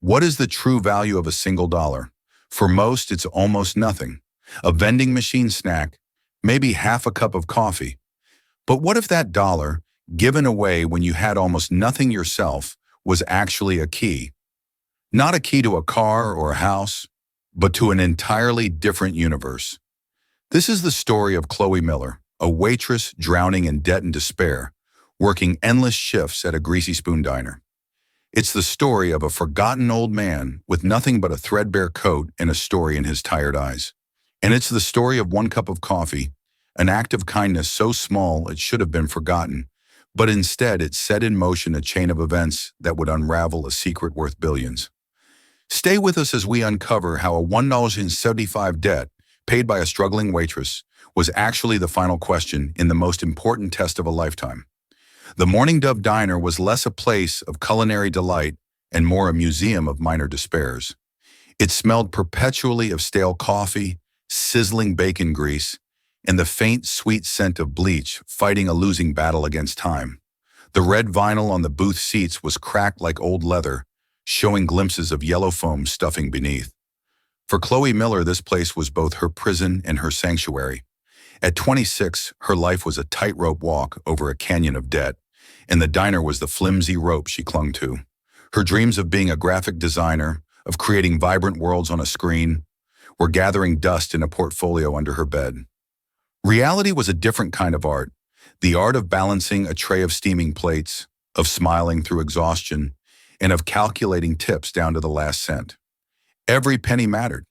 What is the true value of a single dollar? For most, it's almost nothing. A vending machine snack, maybe half a cup of coffee. But what if that dollar, given away when you had almost nothing yourself, was actually a key? Not a key to a car or a house, but to an entirely different universe. This is the story of Chloe Miller, a waitress drowning in debt and despair, working endless shifts at a greasy spoon diner. It's the story of a forgotten old man with nothing but a threadbare coat and a story in his tired eyes. And it's the story of one cup of coffee, an act of kindness so small it should have been forgotten, but instead it set in motion a chain of events that would unravel a secret worth billions. Stay with us as we uncover how a $1.75 debt paid by a struggling waitress was actually the final question in the most important test of a lifetime. The Morning Dove Diner was less a place of culinary delight and more a museum of minor despairs. It smelled perpetually of stale coffee, sizzling bacon grease, and the faint, sweet scent of bleach fighting a losing battle against time. The red vinyl on the booth seats was cracked like old leather, showing glimpses of yellow foam stuffing beneath. For Chloe Miller, this place was both her prison and her sanctuary. At 26, her life was a tightrope walk over a canyon of debt, and the diner was the flimsy rope she clung to. Her dreams of being a graphic designer, of creating vibrant worlds on a screen, were gathering dust in a portfolio under her bed. Reality was a different kind of art, the art of balancing a tray of steaming plates, of smiling through exhaustion, and of calculating tips down to the last cent. Every penny mattered.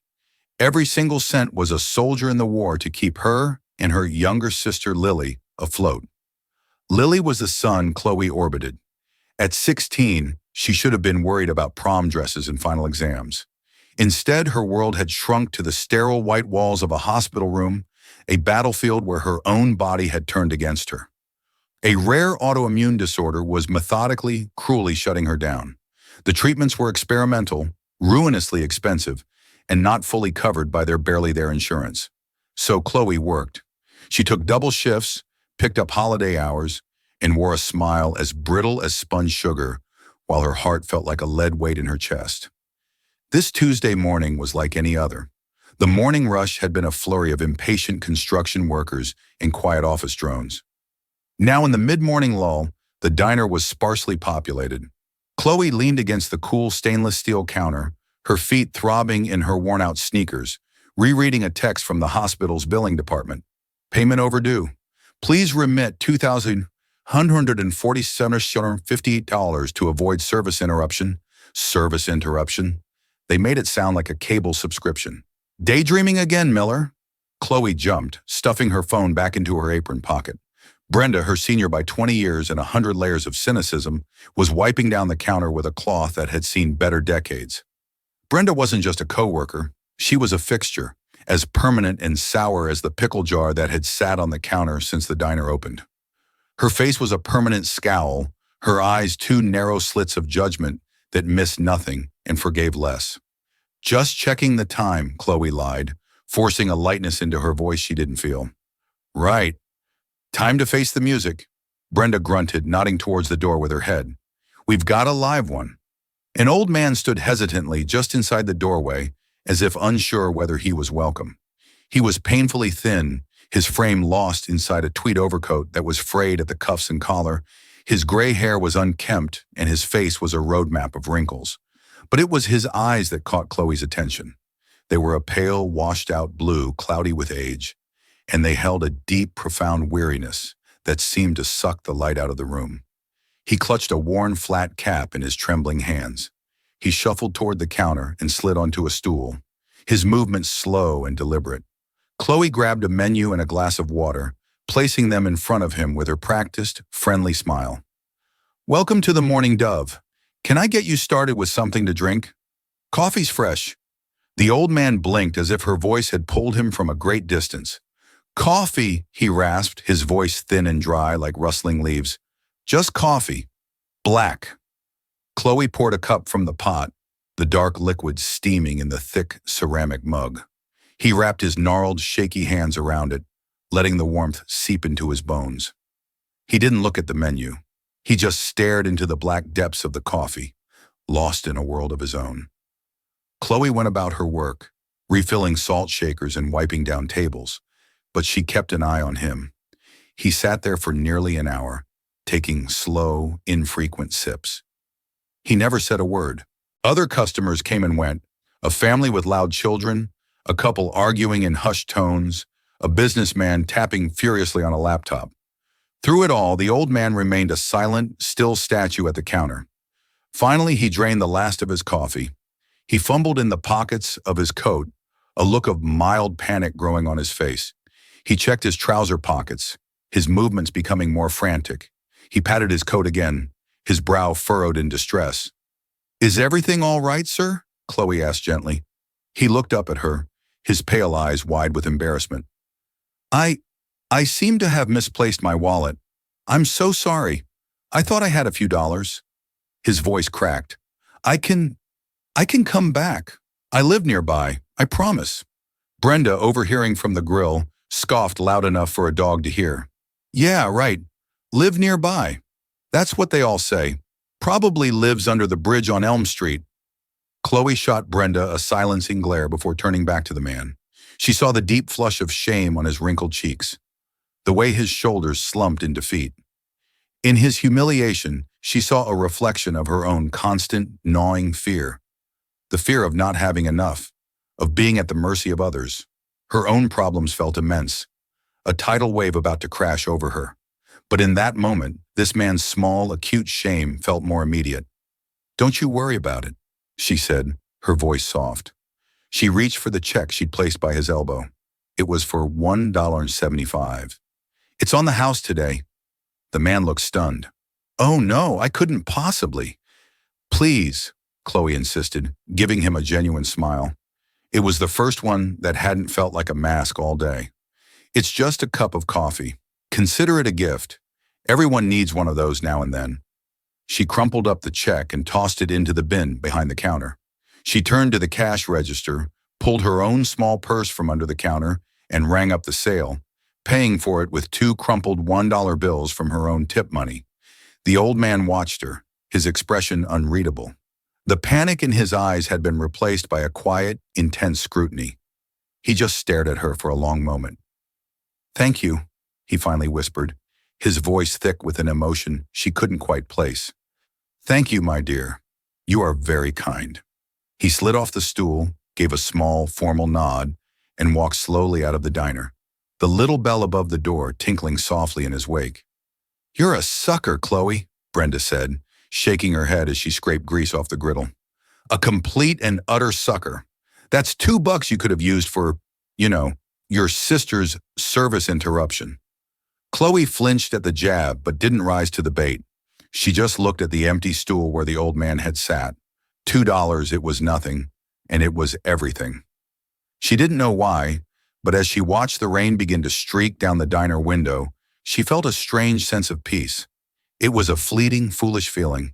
Every single cent was a soldier in the war to keep her and her younger sister Lily afloat. Lily was the sun Chloe orbited. At 16, she should have been worried about prom dresses and final exams. Instead, her world had shrunk to the sterile white walls of a hospital room, a battlefield where her own body had turned against her. A rare autoimmune disorder was methodically, cruelly shutting her down. The treatments were experimental, ruinously expensive, and not fully covered by their barely there insurance. So Chloe worked. She took double shifts, picked up holiday hours, and wore a smile as brittle as spun sugar, while her heart felt like a lead weight in her chest. This Tuesday morning was like any other. The morning rush had been a flurry of impatient construction workers and quiet office drones. Now in the mid-morning lull, the diner was sparsely populated. Chloe leaned against the cool stainless steel counter, her feet throbbing in her worn-out sneakers, rereading a text from the hospital's billing department. Payment overdue. Please remit $2,147.58 to avoid service interruption. Service interruption. They made it sound like a cable subscription. Daydreaming again, Miller? Chloe jumped, stuffing her phone back into her apron pocket. Brenda, her senior by 20 years and 100 layers of cynicism, was wiping down the counter with a cloth that had seen better decades. Brenda wasn't just a coworker, she was a fixture, as permanent and sour as the pickle jar that had sat on the counter since the diner opened. Her face was a permanent scowl, her eyes two narrow slits of judgment that missed nothing and forgave less. Just checking the time, Chloe lied, forcing a lightness into her voice she didn't feel. Right. Time to face the music. Brenda grunted, nodding towards the door with her head. We've got a live one. An old man stood hesitantly just inside the doorway, as if unsure whether he was welcome. He was painfully thin, his frame lost inside a tweed overcoat that was frayed at the cuffs and collar. His gray hair was unkempt, and his face was a roadmap of wrinkles. But it was his eyes that caught Chloe's attention. They were a pale, washed-out blue, cloudy with age, and they held a deep, profound weariness that seemed to suck the light out of the room. He clutched a worn, flat cap in his trembling hands. He shuffled toward the counter and slid onto a stool, his movements slow and deliberate. Chloe grabbed a menu and a glass of water, placing them in front of him with her practiced, friendly smile. Welcome to the Morning Dove. Can I get you started with something to drink? Coffee's fresh. The old man blinked as if her voice had pulled him from a great distance. Coffee, he rasped, his voice thin and dry like rustling leaves. Just coffee. Black. Chloe poured a cup from the pot, the dark liquid steaming in the thick ceramic mug. He wrapped his gnarled, shaky hands around it, letting the warmth seep into his bones. He didn't look at the menu. He just stared into the black depths of the coffee, lost in a world of his own. Chloe went about her work, refilling salt shakers and wiping down tables, but she kept an eye on him. He sat there for nearly an hour, taking slow, infrequent sips. He never said a word. Other customers came and went, a family with loud children, a couple arguing in hushed tones, a businessman tapping furiously on a laptop. Through it all, the old man remained a silent, still statue at the counter. Finally, he drained the last of his coffee. He fumbled in the pockets of his coat, a look of mild panic growing on his face. He checked his trouser pockets, his movements becoming more frantic. He patted his coat again, his brow furrowed in distress. "Is everything all right, sir?" Chloe asked gently. He looked up at her, his pale eyes wide with embarrassment. I seem to have misplaced my wallet. I'm so sorry. I thought I had a few dollars." His voice cracked. I can come back. I live nearby, I promise." Brenda, overhearing from the grill, scoffed loud enough for a dog to hear. "Yeah, right. Live nearby. That's what they all say. Probably lives under the bridge on Elm Street." Chloe shot Brenda a silencing glare before turning back to the man. She saw the deep flush of shame on his wrinkled cheeks, the way his shoulders slumped in defeat. In his humiliation, she saw a reflection of her own constant, gnawing fear. The fear of not having enough, of being at the mercy of others. Her own problems felt immense, a tidal wave about to crash over her. But in that moment, this man's small, acute shame felt more immediate. "Don't you worry about it," she said, her voice soft. She reached for the check she'd placed by his elbow. It was for $1.75. "It's on the house today." The man looked stunned. "Oh no, I couldn't possibly." "Please," Chloe insisted, giving him a genuine smile. It was the first one that hadn't felt like a mask all day. "It's just a cup of coffee. Consider it a gift. Everyone needs one of those now and then." She crumpled up the check and tossed it into the bin behind the counter. She turned to the cash register, pulled her own small purse from under the counter, and rang up the sale, paying for it with 2 crumpled $1 bills from her own tip money. The old man watched her, his expression unreadable. The panic in his eyes had been replaced by a quiet, intense scrutiny. He just stared at her for a long moment. "Thank you," he finally whispered, his voice thick with an emotion she couldn't quite place. "Thank you, my dear. You are very kind." He slid off the stool, gave a small, formal nod, and walked slowly out of the diner, the little bell above the door tinkling softly in his wake. "You're a sucker, Chloe," Brenda said, shaking her head as she scraped grease off the griddle. "A complete and utter sucker. That's $2 you could have used for, your sister's service interruption." Chloe flinched at the jab but didn't rise to the bait. She just looked at the empty stool where the old man had sat. $2, it was nothing, and it was everything. She didn't know why, but as she watched the rain begin to streak down the diner window, she felt a strange sense of peace. It was a fleeting, foolish feeling,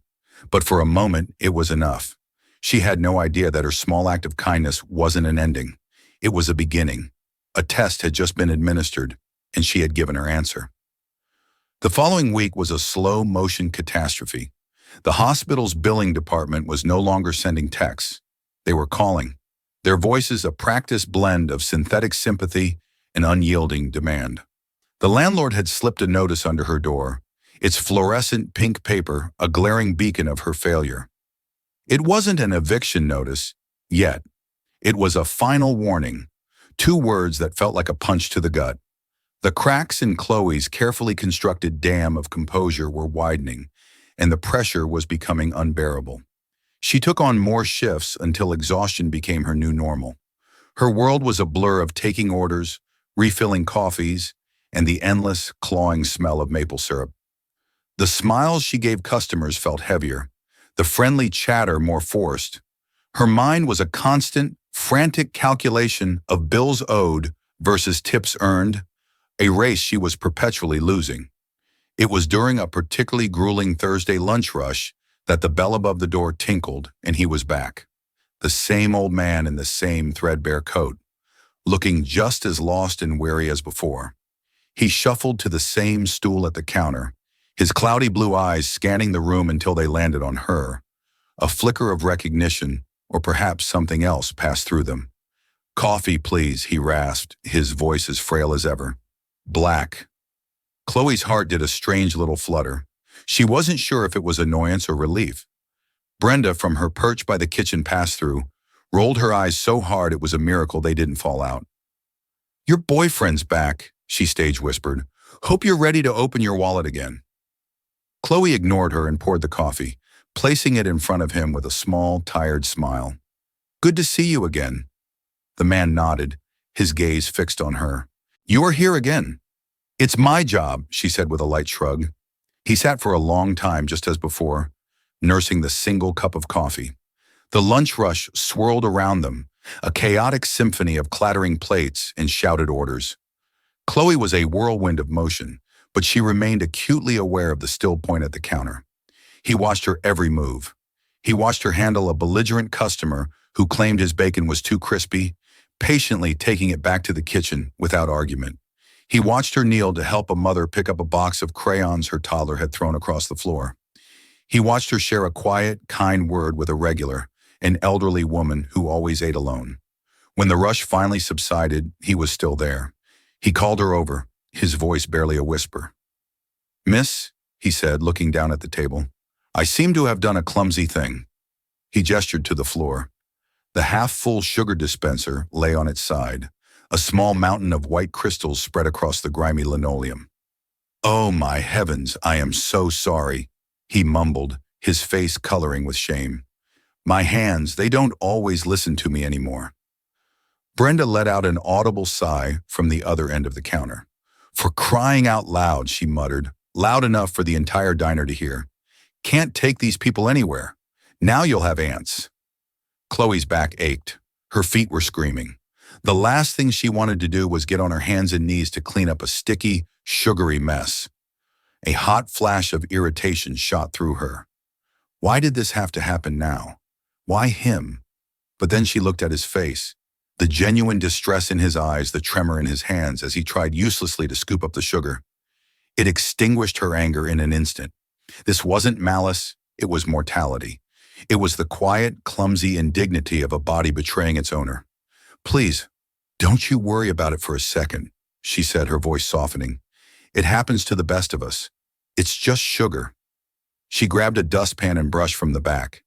but for a moment it was enough. She had no idea that her small act of kindness wasn't an ending. It was a beginning. A test had just been administered, and she had given her answer. The following week was a slow-motion catastrophe. The hospital's billing department was no longer sending texts. They were calling, their voices a practiced blend of synthetic sympathy and unyielding demand. The landlord had slipped a notice under her door, its fluorescent pink paper a glaring beacon of her failure. It wasn't an eviction notice, yet. It was a final warning, 2 words that felt like a punch to the gut. The cracks in Chloe's carefully constructed dam of composure were widening, and the pressure was becoming unbearable. She took on more shifts until exhaustion became her new normal. Her world was a blur of taking orders, refilling coffees, and the endless, clawing smell of maple syrup. The smiles she gave customers felt heavier, the friendly chatter more forced. Her mind was a constant, frantic calculation of bills owed versus tips earned, a race she was perpetually losing. It was during a particularly grueling Thursday lunch rush that the bell above the door tinkled and he was back. The same old man in the same threadbare coat, looking just as lost and weary as before. He shuffled to the same stool at the counter, his cloudy blue eyes scanning the room until they landed on her. A flicker of recognition, or perhaps something else, passed through them. "Coffee, please," he rasped, his voice as frail as ever. "Black." Chloe's heart did a strange little flutter. She wasn't sure if it was annoyance or relief. Brenda, from her perch by the kitchen pass-through, rolled her eyes so hard it was a miracle they didn't fall out. "Your boyfriend's back," she stage whispered. "Hope you're ready to open your wallet again." Chloe ignored her and poured the coffee, placing it in front of him with a small, tired smile. "Good to see you again." The man nodded, his gaze fixed on her. "You are here again." "It's my job," she said with a light shrug. He sat for a long time just as before, nursing the single cup of coffee. The lunch rush swirled around them, a chaotic symphony of clattering plates and shouted orders. Chloe was a whirlwind of motion, but she remained acutely aware of the still point at the counter. He watched her every move. He watched her handle a belligerent customer who claimed his bacon was too crispy, patiently taking it back to the kitchen without argument. He watched her kneel to help a mother pick up a box of crayons her toddler had thrown across the floor. He watched her share a quiet, kind word with a regular, an elderly woman who always ate alone. When the rush finally subsided, he was still there. He called her over, his voice barely a whisper. "Miss," he said, looking down at the table, "I seem to have done a clumsy thing." He gestured to the floor. The half-full sugar dispenser lay on its side, a small mountain of white crystals spread across the grimy linoleum. "Oh, my heavens, I am so sorry," he mumbled, his face coloring with shame. "My hands, they don't always listen to me anymore." Brenda let out an audible sigh from the other end of the counter. "For crying out loud," she muttered, loud enough for the entire diner to hear. "Can't take these people anywhere. Now you'll have ants." Chloe's back ached. Her feet were screaming. The last thing she wanted to do was get on her hands and knees to clean up a sticky, sugary mess. A hot flash of irritation shot through her. Why did this have to happen now? Why him? But then she looked at his face, the genuine distress in his eyes, the tremor in his hands as he tried uselessly to scoop up the sugar. It extinguished her anger in an instant. This wasn't malice, it was mortality. It was the quiet, clumsy indignity of a body betraying its owner. "Please, don't you worry about it for a second," she said, her voice softening. "It happens to the best of us. It's just sugar." She grabbed a dustpan and brush from the back.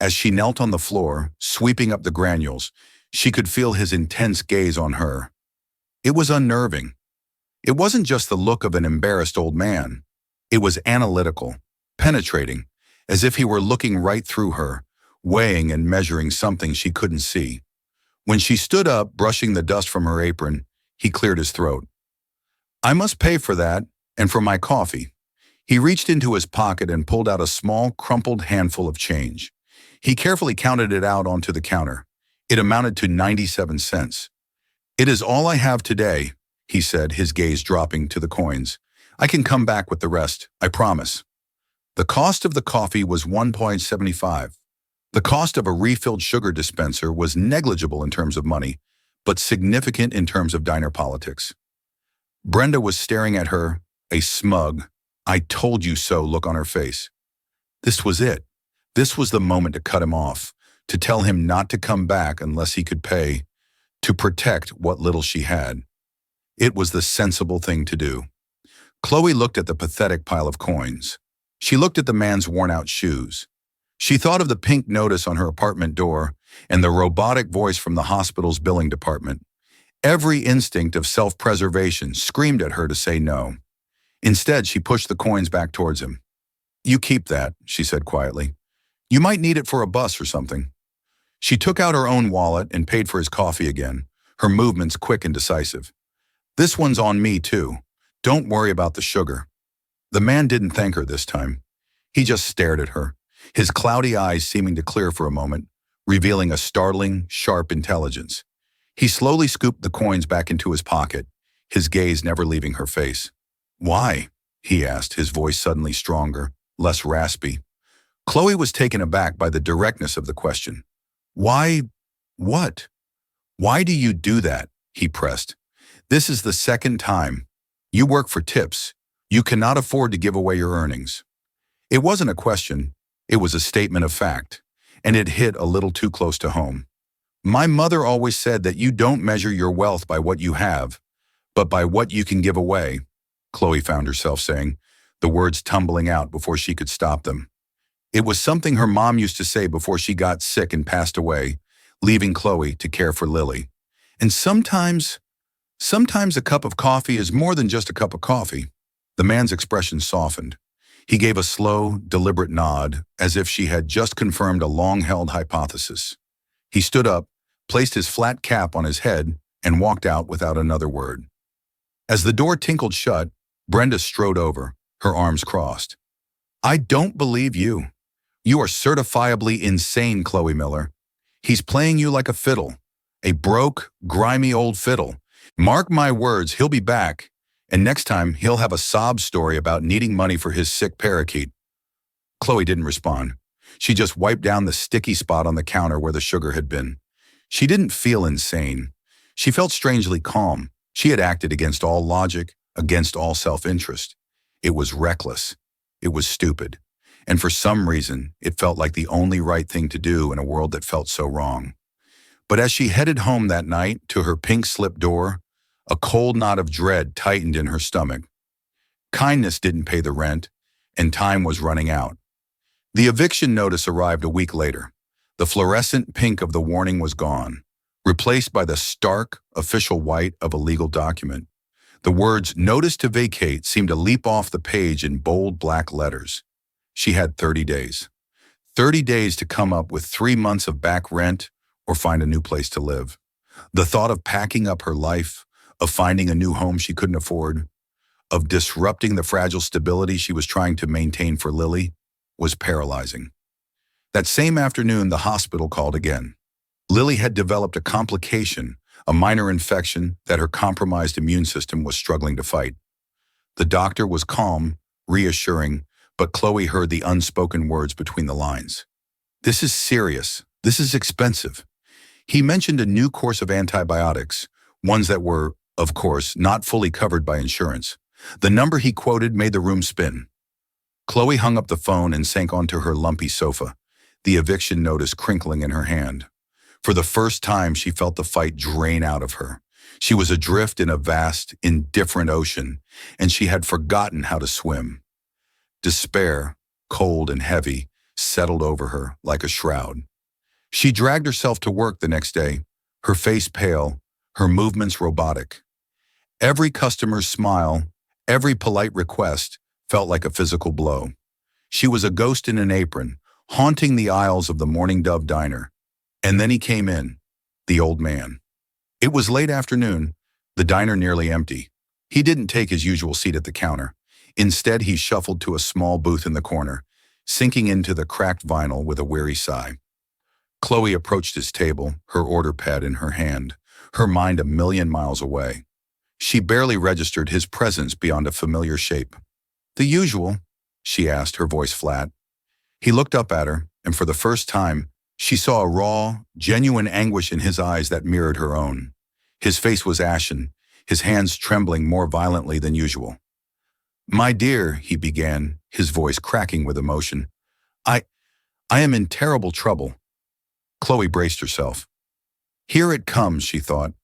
As she knelt on the floor, sweeping up the granules, she could feel his intense gaze on her. It was unnerving. It wasn't just the look of an embarrassed old man. It was analytical, penetrating, as if he were looking right through her, weighing and measuring something she couldn't see. When she stood up, brushing the dust from her apron, he cleared his throat. "I must pay for that, and for my coffee." He reached into his pocket and pulled out a small, crumpled handful of change. He carefully counted it out onto the counter. It amounted to 97 cents. "It is all I have today," he said, his gaze dropping to the coins. "I can come back with the rest, I promise." The cost of the coffee was $1.75. The cost of a refilled sugar dispenser was negligible in terms of money, but significant in terms of diner politics. Brenda was staring at her, a smug, "I told you so" look on her face. This was it. This was the moment to cut him off, to tell him not to come back unless he could pay, to protect what little she had. It was the sensible thing to do. Chloe looked at the pathetic pile of coins. She looked at the man's worn-out shoes. She thought of the pink notice on her apartment door and the robotic voice from the hospital's billing department. Every instinct of self-preservation screamed at her to say no. Instead, she pushed the coins back towards him. "You keep that," she said quietly. "You might need it for a bus or something." She took out her own wallet and paid for his coffee again, her movements quick and decisive. "This one's on me, too. Don't worry about the sugar." The man didn't thank her this time. He just stared at her, his cloudy eyes seeming to clear for a moment, revealing a startling, sharp intelligence. He slowly scooped the coins back into his pocket, his gaze never leaving her face. "Why?" he asked, his voice suddenly stronger, less raspy. Chloe was taken aback by the directness of the question. "Why? What? Why do you do that?" he pressed. "This is the second time. You work for tips. You cannot afford to give away your earnings." It wasn't a question, it was a statement of fact. and it hit a little too close to home. My mother always said that you don't measure your wealth by what you have, but by what you can give away, Chloe found herself saying, the words tumbling out before she could stop them. It was something her mom used to say before she got sick and passed away, leaving Chloe to care for Lily. And sometimes a cup of coffee is more than just a cup of coffee. The man's expression softened. He gave a slow, deliberate nod, as if she had just confirmed a long-held hypothesis. He stood up, placed his flat cap on his head, and walked out without another word. As the door tinkled shut, Brenda strode over, her arms crossed. I don't believe you. You are certifiably insane, Chloe Miller. He's playing you like a fiddle, a broke, grimy old fiddle. Mark my words, he'll be back, and next time he'll have a sob story about needing money for his sick parakeet. Chloe didn't respond. She just wiped down the sticky spot on the counter where the sugar had been. She didn't feel insane. She felt strangely calm. She had acted against all logic, against all self-interest. It was reckless. It was stupid. And for some reason, it felt like the only right thing to do in a world that felt so wrong. But as she headed home that night to her pink slip door, a cold knot of dread tightened in her stomach. Kindness didn't pay the rent, and time was running out. The eviction notice arrived a week later. The fluorescent pink of the warning was gone, replaced by the stark, official white of a legal document. The words "Notice to Vacate" seemed to leap off the page in bold black letters. She had 30 days. 30 days to come up with 3 months of back rent or find a new place to live. The thought of packing up her life, of finding a new home she couldn't afford, of disrupting the fragile stability she was trying to maintain for Lily, was paralyzing. That same afternoon, the hospital called again. Lily had developed a complication, a minor infection that her compromised immune system was struggling to fight. The doctor was calm, reassuring, but Chloe heard the unspoken words between the lines. This is serious. This is expensive. He mentioned a new course of antibiotics, ones that were, of course, not fully covered by insurance. The number he quoted made the room spin. Chloe hung up the phone and sank onto her lumpy sofa, the eviction notice crinkling in her hand. For the first time, she felt the fight drain out of her. She was adrift in a vast, indifferent ocean, and she had forgotten how to swim. Despair, cold and heavy, settled over her like a shroud. She dragged herself to work the next day, her face pale, her movements robotic. Every customer's smile, every polite request felt like a physical blow. She was a ghost in an apron, haunting the aisles of the Morning Dove diner. And then he came in, the old man. It was late afternoon, the diner nearly empty. He didn't take his usual seat at the counter. Instead, he shuffled to a small booth in the corner, sinking into the cracked vinyl with a weary sigh. Chloe approached his table, her order pad in her hand, her mind a million miles away. She barely registered his presence beyond a familiar shape. "The usual?" she asked, her voice flat. He looked up at her, and for the first time, she saw a raw, genuine anguish in his eyes that mirrored her own. His face was ashen, his hands trembling more violently than usual. "My dear," he began, his voice cracking with emotion. I am in terrible trouble." Chloe braced herself. Here it comes, she thought,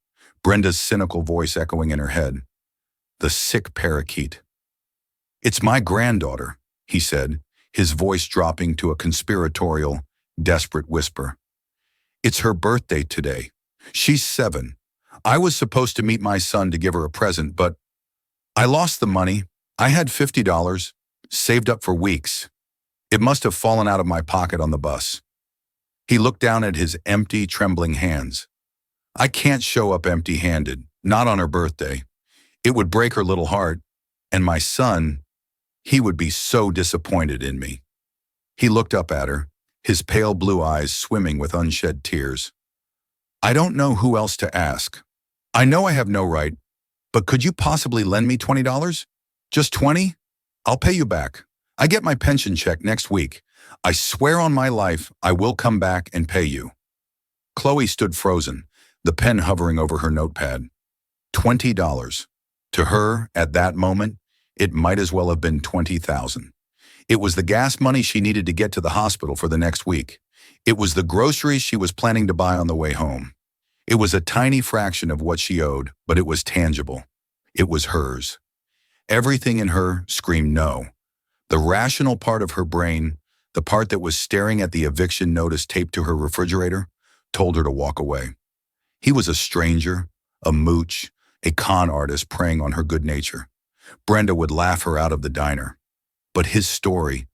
Brenda's cynical voice echoing in her head. The sick parakeet. "It's my granddaughter," he said, his voice dropping to a conspiratorial, desperate whisper. "It's her birthday today. She's 7. I was supposed to meet my son to give her a present, but I lost the money. I had $50, saved up for weeks. It must have fallen out of my pocket on the bus." He looked down at his empty, trembling hands. "I can't show up empty-handed, not on her birthday. It would break her little heart, and my son, he would be so disappointed in me." He looked up at her, his pale blue eyes swimming with unshed tears. "I don't know who else to ask. I know I have no right, but could you possibly lend me $20? Just 20? I'll pay you back. I get my pension check next week. I swear on my life I will come back and pay you." Chloe stood frozen, the pen hovering over her notepad. $20. To her, at that moment, it might as well have been 20,000. It was the gas money she needed to get to the hospital for the next week. It was the groceries she was planning to buy on the way home. It was a tiny fraction of what she owed, but it was tangible. It was hers. Everything in her screamed no. The rational part of her brain, the part that was staring at the eviction notice taped to her refrigerator, told her to walk away. He was a stranger, a mooch, a con artist preying on her good nature. Brenda would laugh her out of the diner. But his story,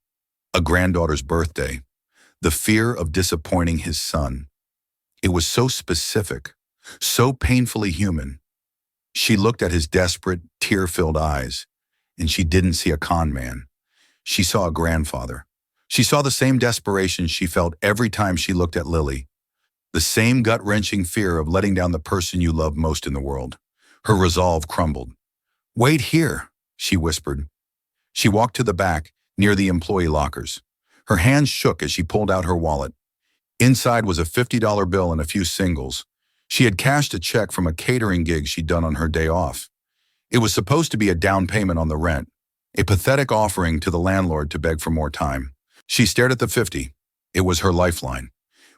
a granddaughter's birthday, the fear of disappointing his son, it was so specific, so painfully human. She looked at his desperate, tear-filled eyes, and she didn't see a con man. She saw a grandfather. She saw the same desperation she felt every time she looked at Lily, the same gut-wrenching fear of letting down the person you love most in the world. Her resolve crumbled. "Wait here," she whispered. She walked to the back, near the employee lockers. Her hands shook as she pulled out her wallet. Inside was a $50 bill and a few singles. She had cashed a check from a catering gig she'd done on her day off. It was supposed to be a down payment on the rent, a pathetic offering to the landlord to beg for more time. She stared at the 50. It was her lifeline.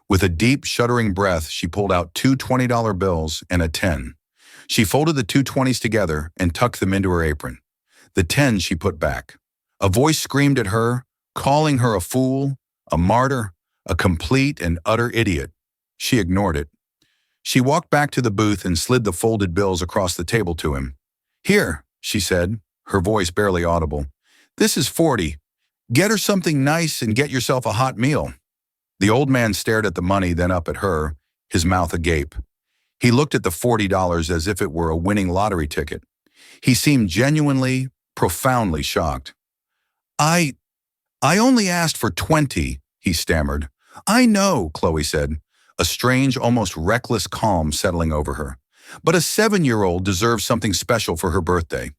With a deep, shuddering breath, she pulled out two $20 bills and a 10. She folded the two 20s together and tucked them into her apron. The 10 she put back. A voice screamed at her, calling her a fool, a martyr, a complete and utter idiot. She ignored it. She walked back to the booth and slid the folded bills across the table to him. "Here," she said, her voice barely audible. "This is 40. Get her something nice and get yourself a hot meal." The old man stared at the money, then up at her, his mouth agape. He looked at the $40 as if it were a winning lottery ticket. He seemed genuinely, profoundly shocked. I only asked for 20, he stammered. "I know," Chloe said, a strange, almost reckless calm settling over her. "But a 7-year-old deserves something special for her birthday."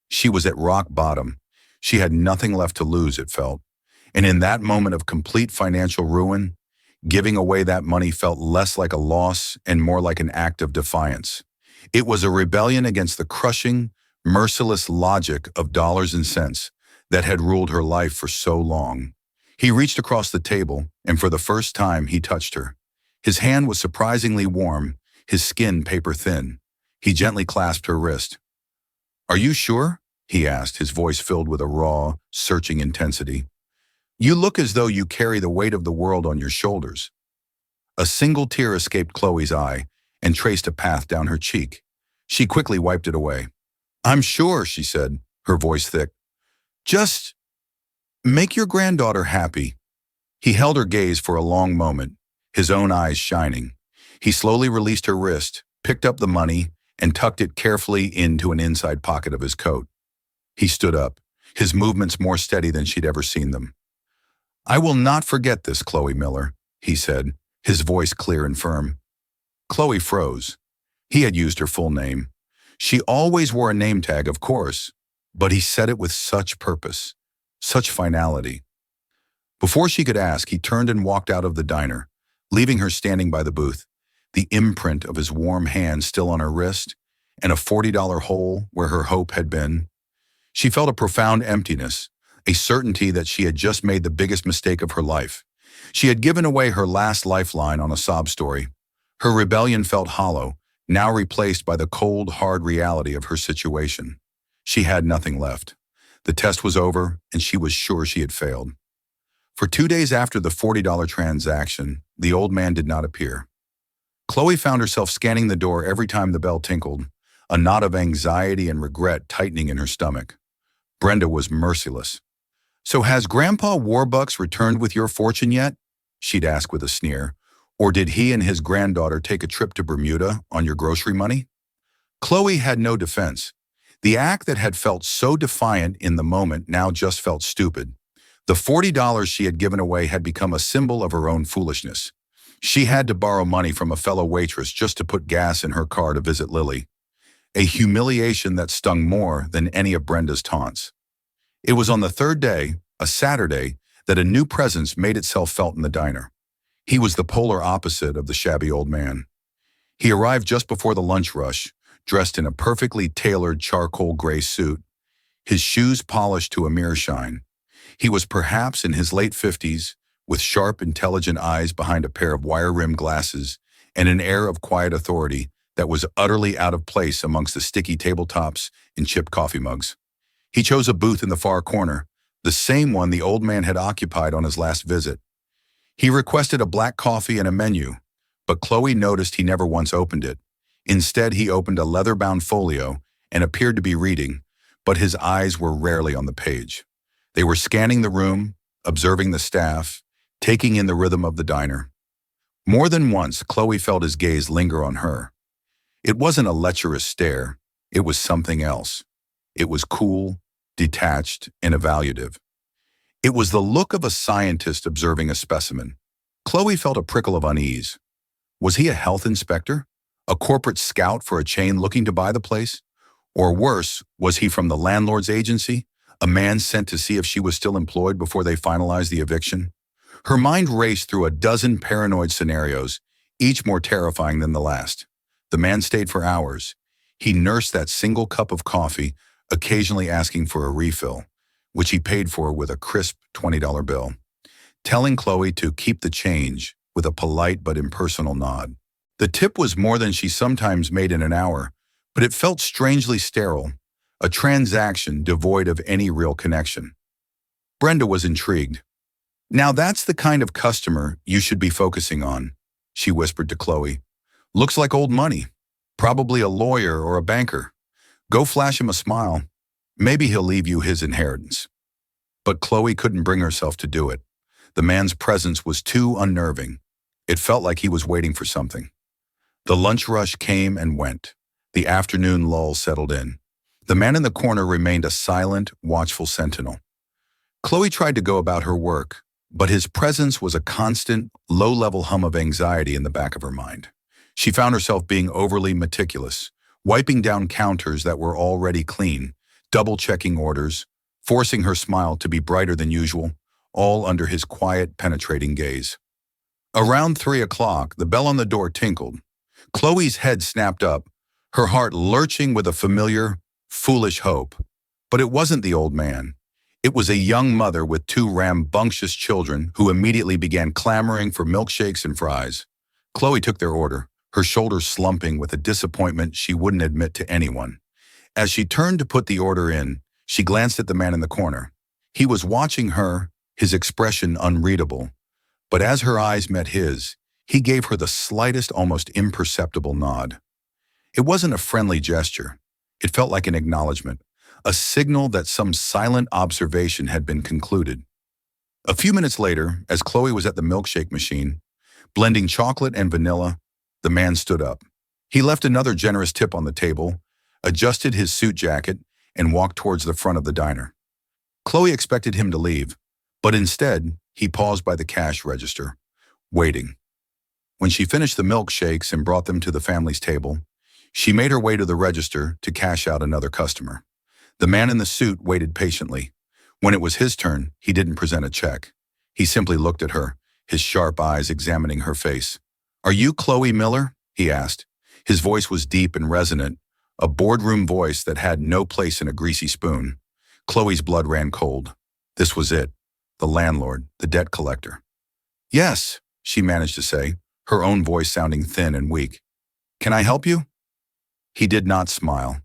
She was at rock bottom. She had nothing left to lose, it felt. And in that moment of complete financial ruin, giving away that money felt less like a loss and more like an act of defiance. It was a rebellion against the crushing, merciless logic of dollars and cents that had ruled her life for so long. He reached across the table, and for the first time he touched her. His hand was surprisingly warm, his skin paper-thin. He gently clasped her wrist. "Are you sure?" he asked, his voice filled with a raw, searching intensity. "You look as though you carry the weight of the world on your shoulders." A single tear escaped Chloe's eye and traced a path down her cheek. She quickly wiped it away. "I'm sure," she said, her voice thick. "Just make your granddaughter happy." He held her gaze for a long moment, his own eyes shining. He slowly released her wrist, picked up the money, and tucked it carefully into an inside pocket of his coat. He stood up, his movements more steady than she'd ever seen them. "I will not forget this, Chloe Miller," he said, his voice clear and firm. Chloe froze. He had used her full name. She always wore a name tag, of course, but he said it with such purpose, such finality. Before she could ask, he turned and walked out of the diner, leaving her standing by the booth, the imprint of his warm hand still on her wrist, and a $40 hole where her hope had been. She felt a profound emptiness, a certainty that she had just made the biggest mistake of her life. She had given away her last lifeline on a sob story. Her rebellion felt hollow, now replaced by the cold, hard reality of her situation. She had nothing left. The test was over, and she was sure she had failed. For 2 days after the $40 transaction, the old man did not appear. Chloe found herself scanning the door every time the bell tinkled, a knot of anxiety and regret tightening in her stomach. Brenda was merciless. "So has Grandpa Warbucks returned with your fortune yet?" she'd ask with a sneer. "Or did he and his granddaughter take a trip to Bermuda on your grocery money?" Chloe had no defense. The act that had felt so defiant in the moment now just felt stupid. The $40 she had given away had become a symbol of her own foolishness. She had to borrow money from a fellow waitress just to put gas in her car to visit Lily. A humiliation that stung more than any of Brenda's taunts. It was on the third day, a Saturday, that a new presence made itself felt in the diner. He was the polar opposite of the shabby old man. He arrived just before the lunch rush, dressed in a perfectly tailored charcoal gray suit, his shoes polished to a mere shine. He was perhaps in his late 50s, with sharp, intelligent eyes behind a pair of wire-rimmed glasses and an air of quiet authority that was utterly out of place amongst the sticky tabletops and chipped coffee mugs. He chose a booth in the far corner, the same one the old man had occupied on his last visit. He requested a black coffee and a menu, but Chloe noticed he never once opened it. Instead, he opened a leather-bound folio and appeared to be reading, but his eyes were rarely on the page. They were scanning the room, observing the staff, taking in the rhythm of the diner. More than once, Chloe felt his gaze linger on her. It wasn't a lecherous stare, it was something else. It was cool, detached, and evaluative. It was the look of a scientist observing a specimen. Chloe felt a prickle of unease. Was he a health inspector? A corporate scout for a chain looking to buy the place? Or worse, was he from the landlord's agency, a man sent to see if she was still employed before they finalized the eviction? Her mind raced through a dozen paranoid scenarios, each more terrifying than the last. The man stayed for hours. He nursed that single cup of coffee, occasionally asking for a refill, which he paid for with a crisp $20 bill, telling Chloe to keep the change with a polite but impersonal nod. The tip was more than she sometimes made in an hour, but it felt strangely sterile, a transaction devoid of any real connection. Brenda was intrigued. "Now that's the kind of customer you should be focusing on," she whispered to Chloe. "Looks like old money. Probably a lawyer or a banker. Go flash him a smile. Maybe he'll leave you his inheritance." But Chloe couldn't bring herself to do it. The man's presence was too unnerving. It felt like he was waiting for something. The lunch rush came and went. The afternoon lull settled in. The man in the corner remained a silent, watchful sentinel. Chloe tried to go about her work, but his presence was a constant, low-level hum of anxiety in the back of her mind. She found herself being overly meticulous, wiping down counters that were already clean, double-checking orders, forcing her smile to be brighter than usual, all under his quiet, penetrating gaze. Around 3 o'clock, the bell on the door tinkled. Chloe's head snapped up, her heart lurching with a familiar, foolish hope. But it wasn't the old man. It was a young mother with 2 rambunctious children who immediately began clamoring for milkshakes and fries. Chloe took their order, her shoulders slumping with a disappointment she wouldn't admit to anyone. As she turned to put the order in, she glanced at the man in the corner. He was watching her, his expression unreadable. But as her eyes met his, he gave her the slightest, almost imperceptible nod. It wasn't a friendly gesture. It felt like an acknowledgement, a signal that some silent observation had been concluded. A few minutes later, as Chloe was at the milkshake machine, blending chocolate and vanilla, the man stood up. He left another generous tip on the table, adjusted his suit jacket, and walked towards the front of the diner. Chloe expected him to leave, but instead, he paused by the cash register, waiting. When she finished the milkshakes and brought them to the family's table, she made her way to the register to cash out another customer. The man in the suit waited patiently. When it was his turn, he didn't present a check. He simply looked at her, his sharp eyes examining her face. "Are you Chloe Miller?" he asked. His voice was deep and resonant, a boardroom voice that had no place in a greasy spoon. Chloe's blood ran cold. This was it, the landlord, the debt collector. "Yes," she managed to say, her own voice sounding thin and weak. "Can I help you?" He did not smile.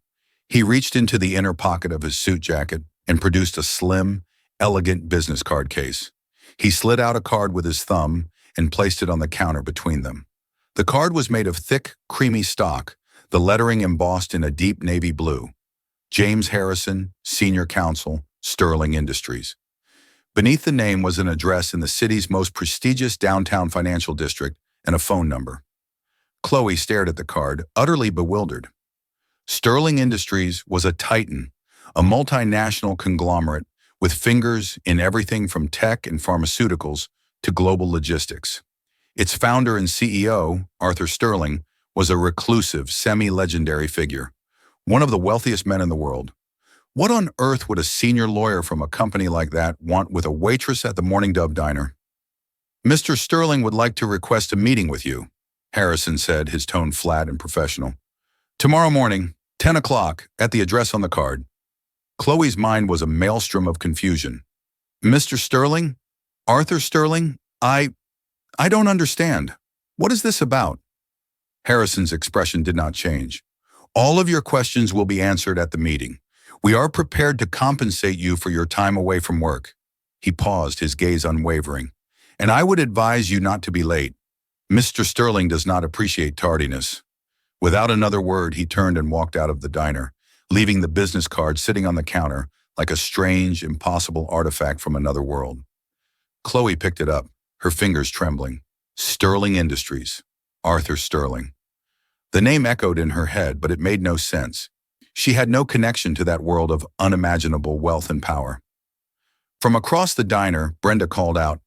He reached into the inner pocket of his suit jacket and produced a slim, elegant business card case. He slid out a card with his thumb and placed it on the counter between them. The card was made of thick, creamy stock, the lettering embossed in a deep navy blue. James Harrison, Senior Counsel, Sterling Industries. Beneath the name was an address in the city's most prestigious downtown financial district and a phone number. Chloe stared at the card, utterly bewildered. Sterling Industries was a titan, a multinational conglomerate with fingers in everything from tech and pharmaceuticals to global logistics. Its founder and CEO, Arthur Sterling, was a reclusive, semi-legendary figure, one of the wealthiest men in the world. What on earth would a senior lawyer from a company like that want with a waitress at the Morning Dove diner? "Mr. Sterling would like to request a meeting with you," Harrison said, his tone flat and professional. "Tomorrow morning, 10 o'clock, at the address on the card." Chloe's mind was a maelstrom of confusion. "Mr. Sterling? Arthur Sterling? I, I don't understand. What is this about? Harrison's expression did not change. All of your questions will be answered at the meeting. We are prepared to compensate you for your time away from work. He paused, his gaze unwavering. And I would advise you not to be late. Mr. Sterling does not appreciate tardiness. Without another word, he turned and walked out of the diner, leaving the business card sitting on the counter like a strange, impossible artifact from another world. Chloe picked it up, her fingers trembling. Sterling Industries. Arthur Sterling. The name echoed in her head, but it made no sense. She had no connection to that world of unimaginable wealth and power. From across the diner, Brenda called out,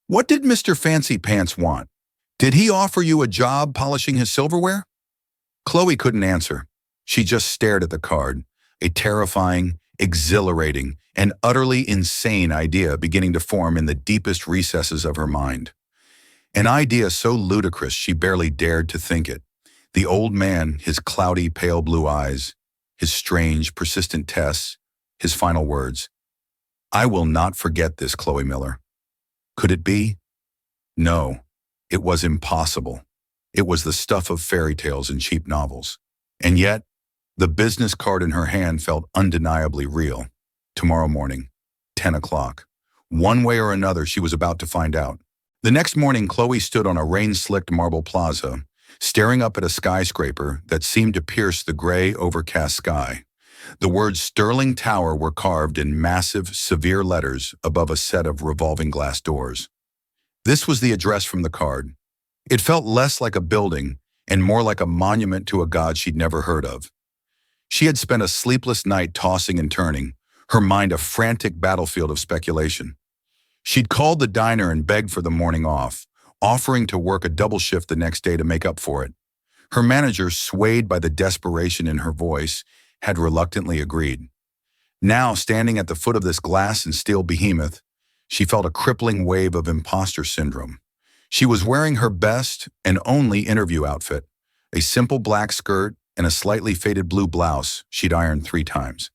"What did Mr. Fancy Pants want? Did he offer you a job polishing his silverware?" Chloe couldn't answer. She just stared at the card, a terrifying, exhilarating, and utterly insane idea beginning to form in the deepest recesses of her mind. An idea so ludicrous she barely dared to think it. The old man, his cloudy, pale blue eyes, his strange, persistent tests, his final words. "I will not forget this, Chloe Miller." Could it be? No, it was impossible. It was the stuff of fairy tales and cheap novels. And yet, the business card in her hand felt undeniably real. Tomorrow morning, 10 o'clock. One way or another, she was about to find out. The next morning, Chloe stood on a rain-slicked marble plaza, staring up at a skyscraper that seemed to pierce the gray, overcast sky. The words Sterling Tower were carved in massive, severe letters above a set of revolving glass doors. This was the address from the card. It felt less like a building and more like a monument to a god she'd never heard of. She had spent a sleepless night tossing and turning, her mind a frantic battlefield of speculation. She'd called the diner and begged for the morning off, offering to work a double shift the next day to make up for it. Her manager, swayed by the desperation in her voice, had reluctantly agreed. Now, standing at the foot of this glass and steel behemoth, she felt a crippling wave of imposter syndrome. She was wearing her best and only interview outfit, a simple black skirt and a slightly faded blue blouse she'd ironed 3 times.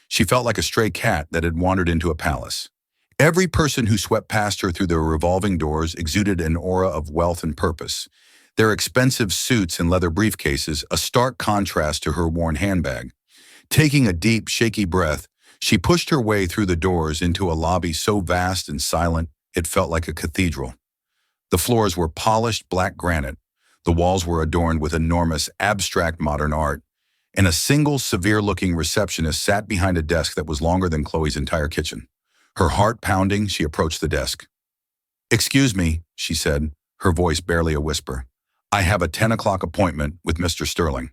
She felt like a stray cat that had wandered into a palace. Every person who swept past her through the revolving doors exuded an aura of wealth and purpose, their expensive suits and leather briefcases a stark contrast to her worn handbag. Taking a deep, shaky breath, she pushed her way through the doors into a lobby so vast and silent it felt like a cathedral. The floors were polished black granite, the walls were adorned with enormous, abstract modern art, and a single, severe-looking receptionist sat behind a desk that was longer than Chloe's entire kitchen. Her heart pounding, she approached the desk. "Excuse me," she said, her voice barely a whisper. "I have a 10 o'clock appointment with Mr. Sterling."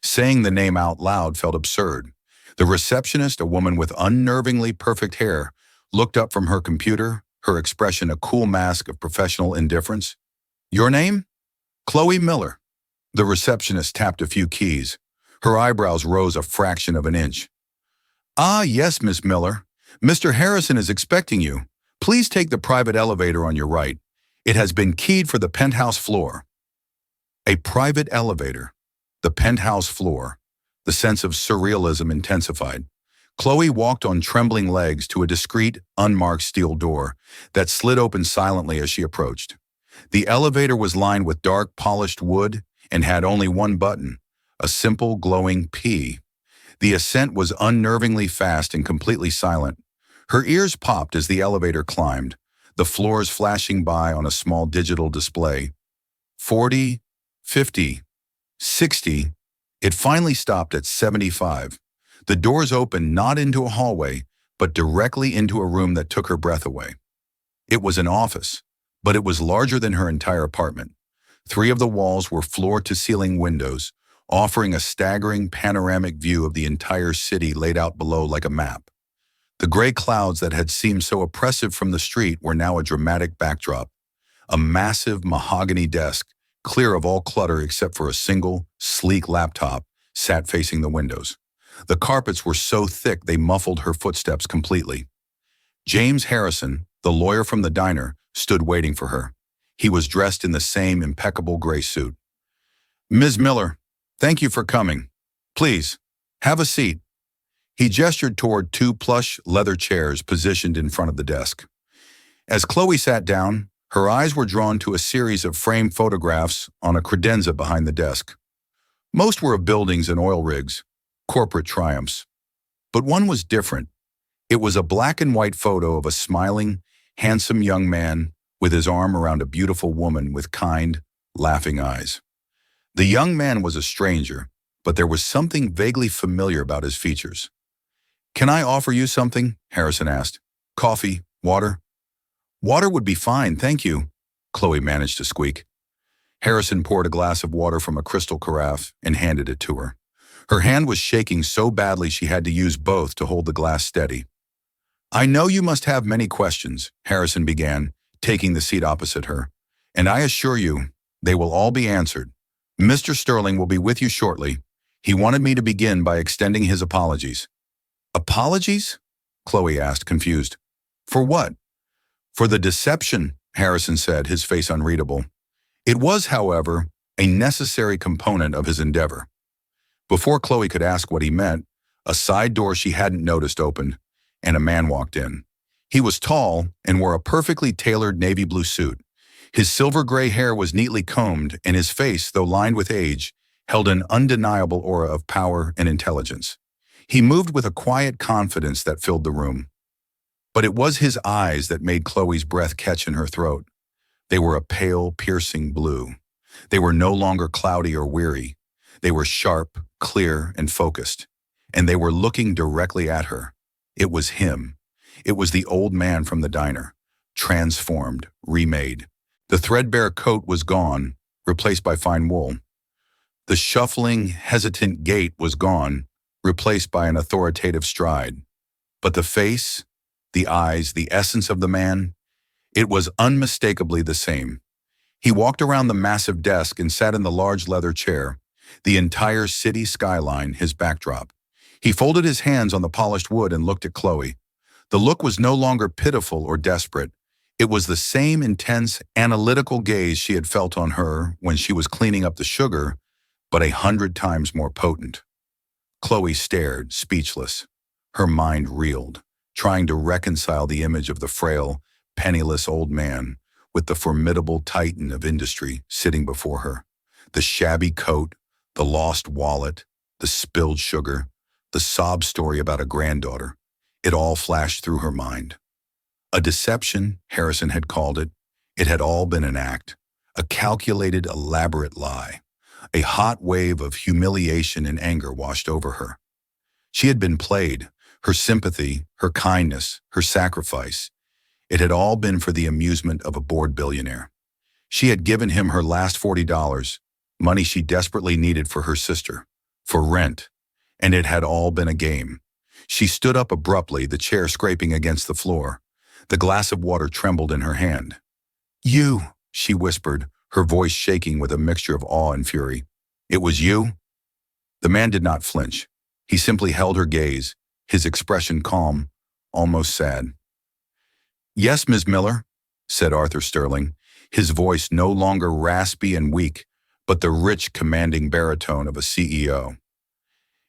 Saying the name out loud felt absurd. The receptionist, a woman with unnervingly perfect hair, looked up from her computer, her expression a cool mask of professional indifference. "Your name?" "Chloe Miller." The receptionist tapped a few keys. Her eyebrows rose a fraction of an inch. "Ah, yes, Miss Miller. Mr. Harrison is expecting you. Please take the private elevator on your right. It has been keyed for the penthouse floor." A private elevator. The penthouse floor. The sense of surrealism intensified. Chloe walked on trembling legs to a discreet, unmarked steel door that slid open silently as she approached. The elevator was lined with dark, polished wood and had only one button, a simple, glowing P. The ascent was unnervingly fast and completely silent. Her ears popped as the elevator climbed, the floors flashing by on a small digital display. 40, 50, 60. It finally stopped at 75. The doors opened not into a hallway, but directly into a room that took her breath away. It was an office, but it was larger than her entire apartment. 3 of the walls were floor-to-ceiling windows, offering a staggering panoramic view of the entire city laid out below like a map. The gray clouds that had seemed so oppressive from the street were now a dramatic backdrop. A massive mahogany desk, clear of all clutter except for a single, sleek laptop, sat facing the windows. The carpets were so thick they muffled her footsteps completely. James Harrison, the lawyer from the diner, stood waiting for her. He was dressed in the same impeccable gray suit. "Ms. Miller, thank you for coming. Please, have a seat." He gestured toward 2 plush leather chairs positioned in front of the desk. As Chloe sat down, Her eyes were drawn to a series of framed photographs on a credenza behind the desk. Most were of buildings and oil rigs, corporate triumphs. But one was different. It was a black and white photo of a smiling, handsome young man with his arm around a beautiful woman with kind, laughing eyes. The young man was a stranger, but there was something vaguely familiar about his features. "Can I offer you something?" Harrison asked. "Coffee? Water?" "Water would be fine, thank you," Chloe managed to squeak. Harrison poured a glass of water from a crystal carafe and handed it to her. Her hand was shaking so badly she had to use both to hold the glass steady. "I know you must have many questions," Harrison began, taking the seat opposite her, "and I assure you, they will all be answered. Mr. Sterling will be with you shortly. He wanted me to begin by extending his apologies." "Apologies?" Chloe asked, confused. "For what?" "For the deception," Harrison said, his face unreadable. It was, however, a necessary component of his endeavor. Before Chloe could ask what he meant, a side door she hadn't noticed opened, and a man walked in. He was tall and wore a perfectly tailored navy blue suit. His silver gray hair was neatly combed, and his face, though lined with age, held an undeniable aura of power and intelligence. He moved with a quiet confidence that filled the room. But it was his eyes that made Chloe's breath catch in her throat. They were a pale, piercing blue. They were no longer cloudy or weary. They were sharp, clear, and focused. And they were looking directly at her. It was him. It was the old man from the diner, transformed, remade. The threadbare coat was gone, replaced by fine wool. The shuffling, hesitant gait was gone, replaced by an authoritative stride. But the face, the eyes, the essence of the man, it was unmistakably the same. He walked around the massive desk and sat in the large leather chair, the entire city skyline his backdrop. He folded his hands on the polished wood and looked at Chloe. The look was no longer pitiful or desperate. It was the same intense, analytical gaze she had felt on her when she was cleaning up the sugar, but 100 times more potent. Chloe stared, speechless. Her mind reeled, trying to reconcile the image of the frail, penniless old man with the formidable titan of industry sitting before her. The shabby coat, the lost wallet, the spilled sugar, the sob story about a granddaughter. It all flashed through her mind. A deception, Harrison had called it. It had all been an act, a calculated, elaborate lie. A hot wave of humiliation and anger washed over her. She had been played, her sympathy, her kindness, her sacrifice. It had all been for the amusement of a bored billionaire. She had given him her last $40, money she desperately needed for her sister, for rent, and it had all been a game. She stood up abruptly, the chair scraping against the floor. The glass of water trembled in her hand. "You," she whispered, her voice shaking with a mixture of awe and fury. "It was you?" The man did not flinch. He simply held her gaze, his expression calm, almost sad. "Yes, Ms. Miller," said Arthur Sterling, his voice no longer raspy and weak, but the rich, commanding baritone of a CEO.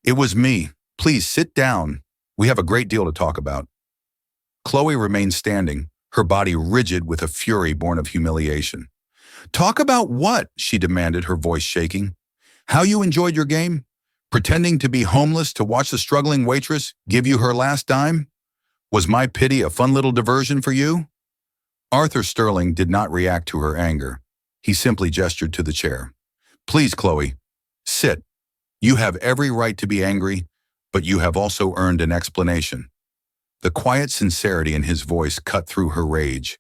"It was me. Please sit down. We have a great deal to talk about." Chloe remained standing, her body rigid with a fury born of humiliation. "Talk about what?" she demanded, her voice shaking. "How you enjoyed your game? Pretending to be homeless to watch the struggling waitress give you her last dime? Was my pity a fun little diversion for you?" Arthur Sterling did not react to her anger. He simply gestured to the chair. "Please, Chloe, sit. You have every right to be angry, but you have also earned an explanation." The quiet sincerity in his voice cut through her rage.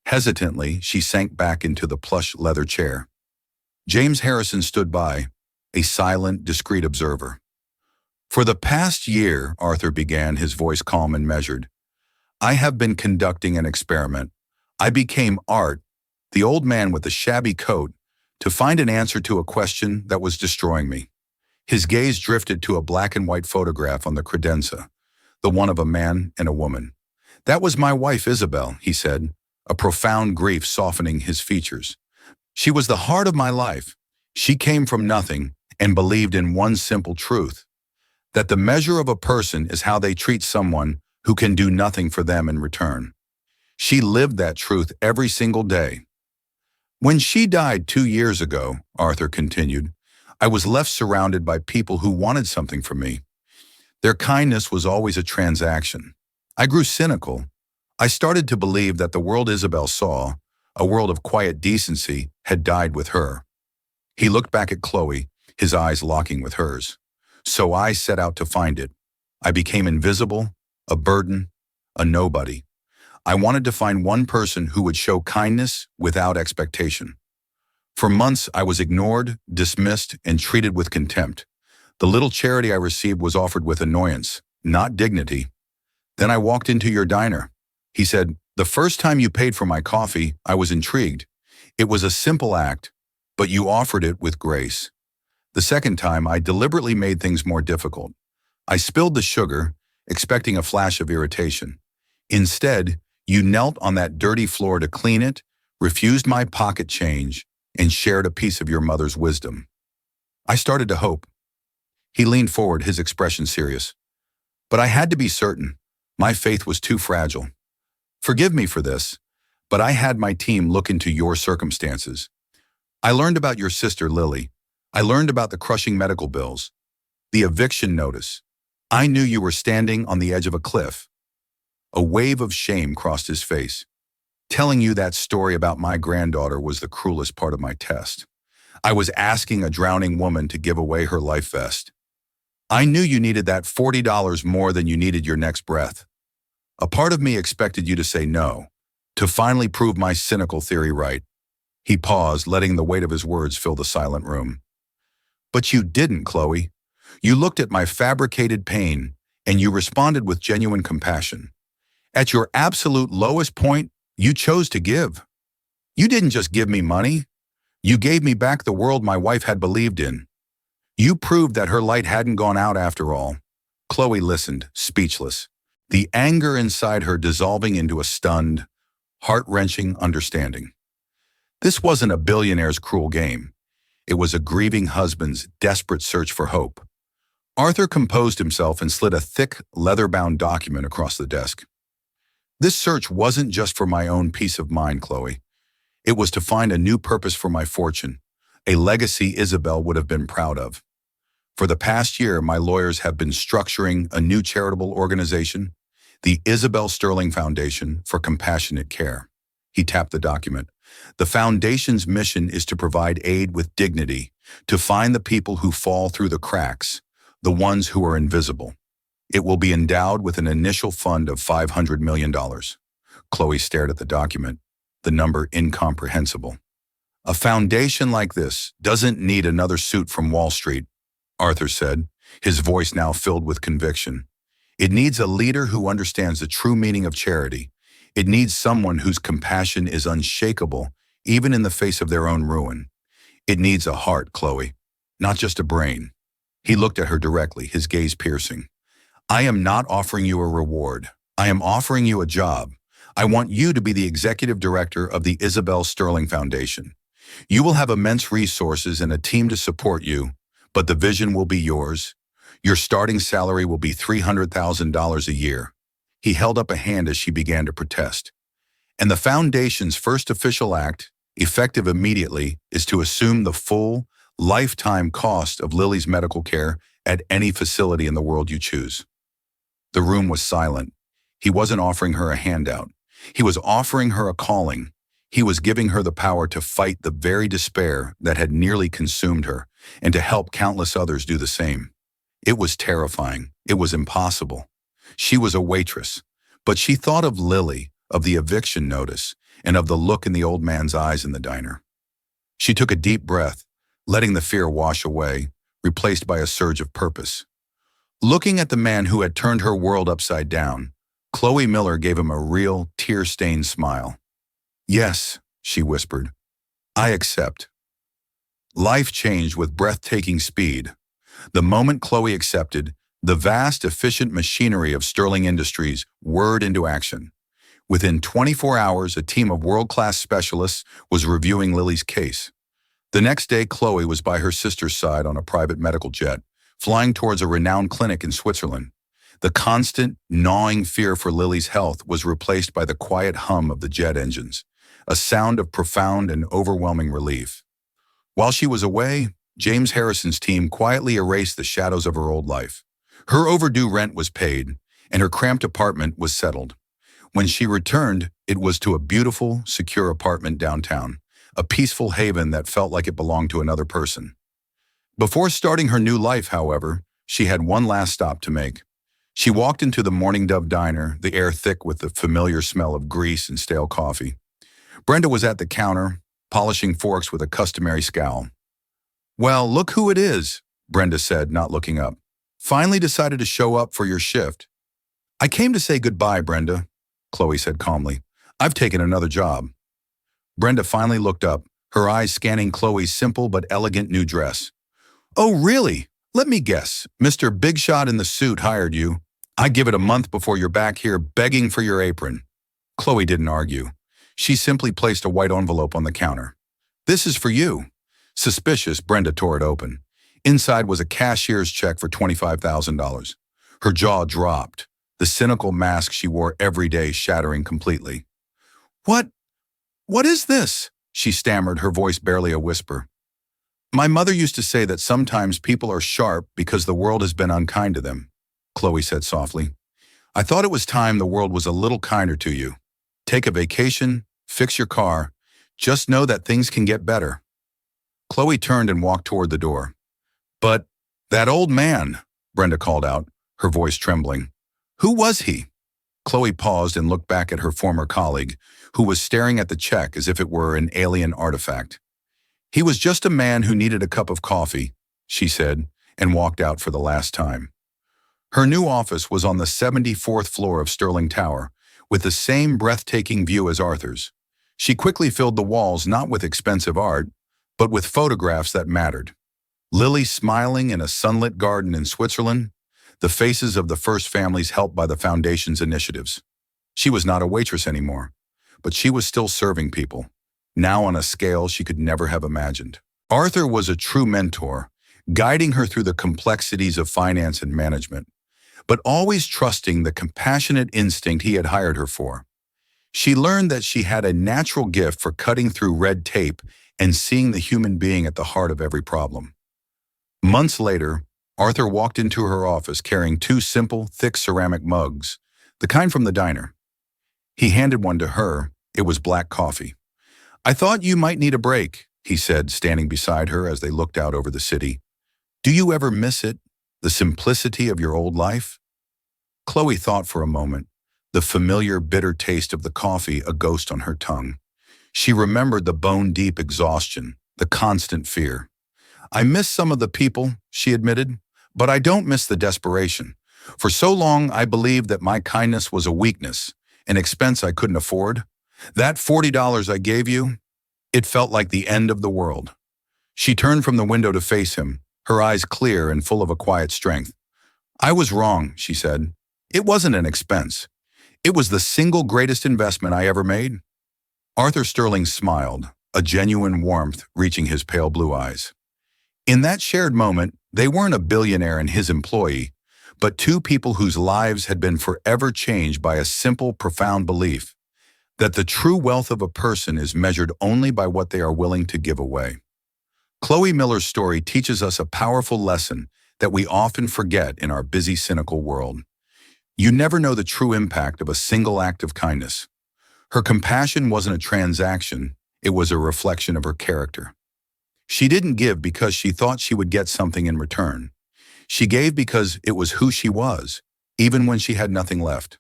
Hesitantly, she sank back into the plush leather chair. James Harrison stood by, a silent, discreet observer. "For the past year," Arthur began, his voice calm and measured, "I have been conducting an experiment. I became Art, the old man with the shabby coat, to find an answer to a question that was destroying me." His gaze drifted to a black and white photograph on the credenza, the one of a man and a woman. "That was my wife, Isabel," he said, a profound grief softening his features. "She was the heart of my life. She came from nothing and believed in one simple truth, that the measure of a person is how they treat someone who can do nothing for them in return. She lived that truth every single day, When she died 2 years ago, Arthur continued, I was left surrounded by people who wanted something from me. Their kindness was always a transaction. I grew cynical. I started to believe that the world Isabel saw, a world of quiet decency, had died with her. He looked back at Chloe, his eyes locking with hers. So I set out to find it. I became invisible, a burden, a nobody. I wanted to find one person who would show kindness without expectation. For months, I was ignored, dismissed, and treated with contempt. The little charity I received was offered with annoyance, not dignity. Then I walked into your diner. He said, the first time you paid for my coffee, I was intrigued. It was a simple act, but you offered it with grace. The second time, I deliberately made things more difficult. I spilled the sugar, expecting a flash of irritation. Instead, you knelt on that dirty floor to clean it, refused my pocket change, and shared a piece of your mother's wisdom. I started to hope. He leaned forward, his expression serious. But I had to be certain. My faith was too fragile. Forgive me for this, but I had my team look into your circumstances. I learned about your sister, Lily. I learned about the crushing medical bills, the eviction notice. I knew you were standing on the edge of a cliff. A wave of shame crossed his face. Telling you that story about my granddaughter was the cruelest part of my test. I was asking a drowning woman to give away her life vest. I knew you needed that $40 more than you needed your next breath. A part of me expected you to say no, to finally prove my cynical theory right. He paused, letting the weight of his words fill the silent room. But you didn't, Chloe. You looked at my fabricated pain, and you responded with genuine compassion. At your absolute lowest point, you chose to give. You didn't just give me money. You gave me back the world my wife had believed in. You proved that her light hadn't gone out after all. Chloe listened, speechless, the anger inside her dissolving into a stunned, heart-wrenching understanding. This wasn't a billionaire's cruel game. It was a grieving husband's desperate search for hope. Arthur composed himself and slid a thick, leather-bound document across the desk. This search wasn't just for my own peace of mind, Chloe. It was to find a new purpose for my fortune, a legacy Isabel would have been proud of. For the past year, my lawyers have been structuring a new charitable organization, the Isabel Sterling Foundation for Compassionate Care. He tapped the document. The foundation's mission is to provide aid with dignity, to find the people who fall through the cracks, the ones who are invisible. It will be endowed with an initial fund of $500 million. Chloe stared at the document, the number incomprehensible. A foundation like this doesn't need another suit from Wall Street, Arthur said, his voice now filled with conviction. It needs a leader who understands the true meaning of charity. It needs someone whose compassion is unshakable, even in the face of their own ruin. It needs a heart, Chloe, not just a brain. He looked at her directly, his gaze piercing. I am not offering you a reward. I am offering you a job. I want you to be the executive director of the Isabel Sterling Foundation. You will have immense resources and a team to support you, but the vision will be yours. Your starting salary will be $300,000 a year. He held up a hand as she began to protest. And the foundation's first official act, effective immediately, is to assume the full, lifetime cost of Lily's medical care at any facility in the world you choose. The room was silent. He wasn't offering her a handout. He was offering her a calling. He was giving her the power to fight the very despair that had nearly consumed her and to help countless others do the same. It was terrifying. It was impossible. She was a waitress, but she thought of Lily, of the eviction notice, and of the look in the old man's eyes in the diner. She took a deep breath, letting the fear wash away, replaced by a surge of purpose. Looking at the man who had turned her world upside down, Chloe Miller gave him a real, tear-stained smile. Yes, she whispered, I accept. Life changed with breathtaking speed. The moment Chloe accepted, the vast, efficient machinery of Sterling Industries whirred into action. Within 24 hours, a team of world-class specialists was reviewing Lily's case. The next day, Chloe was by her sister's side on a private medical jet, flying towards a renowned clinic in Switzerland. The constant, gnawing fear for Lily's health was replaced by the quiet hum of the jet engines, a sound of profound and overwhelming relief. While she was away, James Harrison's team quietly erased the shadows of her old life. Her overdue rent was paid, and her cramped apartment was settled. When she returned, it was to a beautiful, secure apartment downtown, a peaceful haven that felt like it belonged to another person. Before starting her new life, however, she had one last stop to make. She walked into the Morning Dove diner, the air thick with the familiar smell of grease and stale coffee. Brenda was at the counter, polishing forks with a customary scowl. "Well, look who it is," Brenda said, not looking up. "Finally decided to show up for your shift." "I came to say goodbye, Brenda," Chloe said calmly. "I've taken another job." Brenda finally looked up, her eyes scanning Chloe's simple but elegant new dress. "Oh, really? Let me guess. Mr. Big Shot in the suit hired you. I give it a month before you're back here begging for your apron." Chloe didn't argue. She simply placed a white envelope on the counter. "This is for you." Suspicious, Brenda tore it open. Inside was a cashier's check for $25,000. Her jaw dropped, the cynical mask she wore every day shattering completely. What is this?" she stammered, her voice barely a whisper. "My mother used to say that sometimes people are sharp because the world has been unkind to them," Chloe said softly. "I thought it was time the world was a little kinder to you. Take a vacation, fix your car. Just know that things can get better." Chloe turned and walked toward the door. "But that old man," Brenda called out, her voice trembling. "Who was he?" Chloe paused and looked back at her former colleague, who was staring at the check as if it were an alien artifact. "He was just a man who needed a cup of coffee," she said, and walked out for the last time. Her new office was on the 74th floor of Sterling Tower, with the same breathtaking view as Arthur's. She quickly filled the walls not with expensive art, but with photographs that mattered. Lily smiling in a sunlit garden in Switzerland, the faces of the first families helped by the foundation's initiatives. She was not a waitress anymore, but she was still serving people, now on a scale she could never have imagined. Arthur was a true mentor, guiding her through the complexities of finance and management, but always trusting the compassionate instinct he had hired her for. She learned that she had a natural gift for cutting through red tape and seeing the human being at the heart of every problem. Months later, Arthur walked into her office carrying two simple, thick ceramic mugs, the kind from the diner. He handed one to her. It was black coffee. "I thought you might need a break," he said, standing beside her as they looked out over the city. "Do you ever miss it, the simplicity of your old life?" Chloe thought for a moment, the familiar bitter taste of the coffee a ghost on her tongue. She remembered the bone-deep exhaustion, the constant fear. "I miss some of the people," she admitted, "but I don't miss the desperation. For so long, I believed that my kindness was a weakness, an expense I couldn't afford. That $40 I gave you, it felt like the end of the world." She turned from the window to face him, her eyes clear and full of a quiet strength. "I was wrong," she said. "It wasn't an expense. It was the single greatest investment I ever made." Arthur Sterling smiled, a genuine warmth reaching his pale blue eyes. In that shared moment, they weren't a billionaire and his employee, but two people whose lives had been forever changed by a simple, profound belief that the true wealth of a person is measured only by what they are willing to give away. Chloe Miller's story teaches us a powerful lesson that we often forget in our busy, cynical world. You never know the true impact of a single act of kindness. Her compassion wasn't a transaction, it was a reflection of her character. She didn't give because she thought she would get something in return. She gave because it was who she was, even when she had nothing left.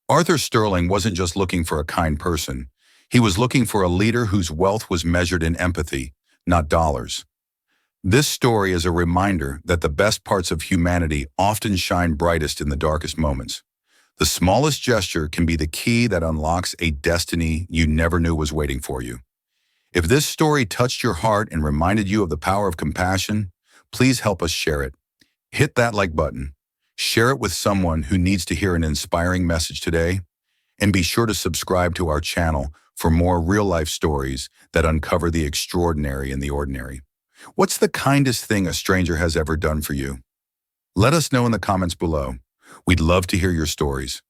Arthur Sterling wasn't just looking for a kind person. He was looking for a leader whose wealth was measured in empathy, not dollars. This story is a reminder that the best parts of humanity often shine brightest in the darkest moments. The smallest gesture can be the key that unlocks a destiny you never knew was waiting for you. If this story touched your heart and reminded you of the power of compassion, please help us share it. Hit that like button. Share it with someone who needs to hear an inspiring message today. And be sure to subscribe to our channel for more real-life stories that uncover the extraordinary in the ordinary. What's the kindest thing a stranger has ever done for you? Let us know in the comments below. We'd love to hear your stories.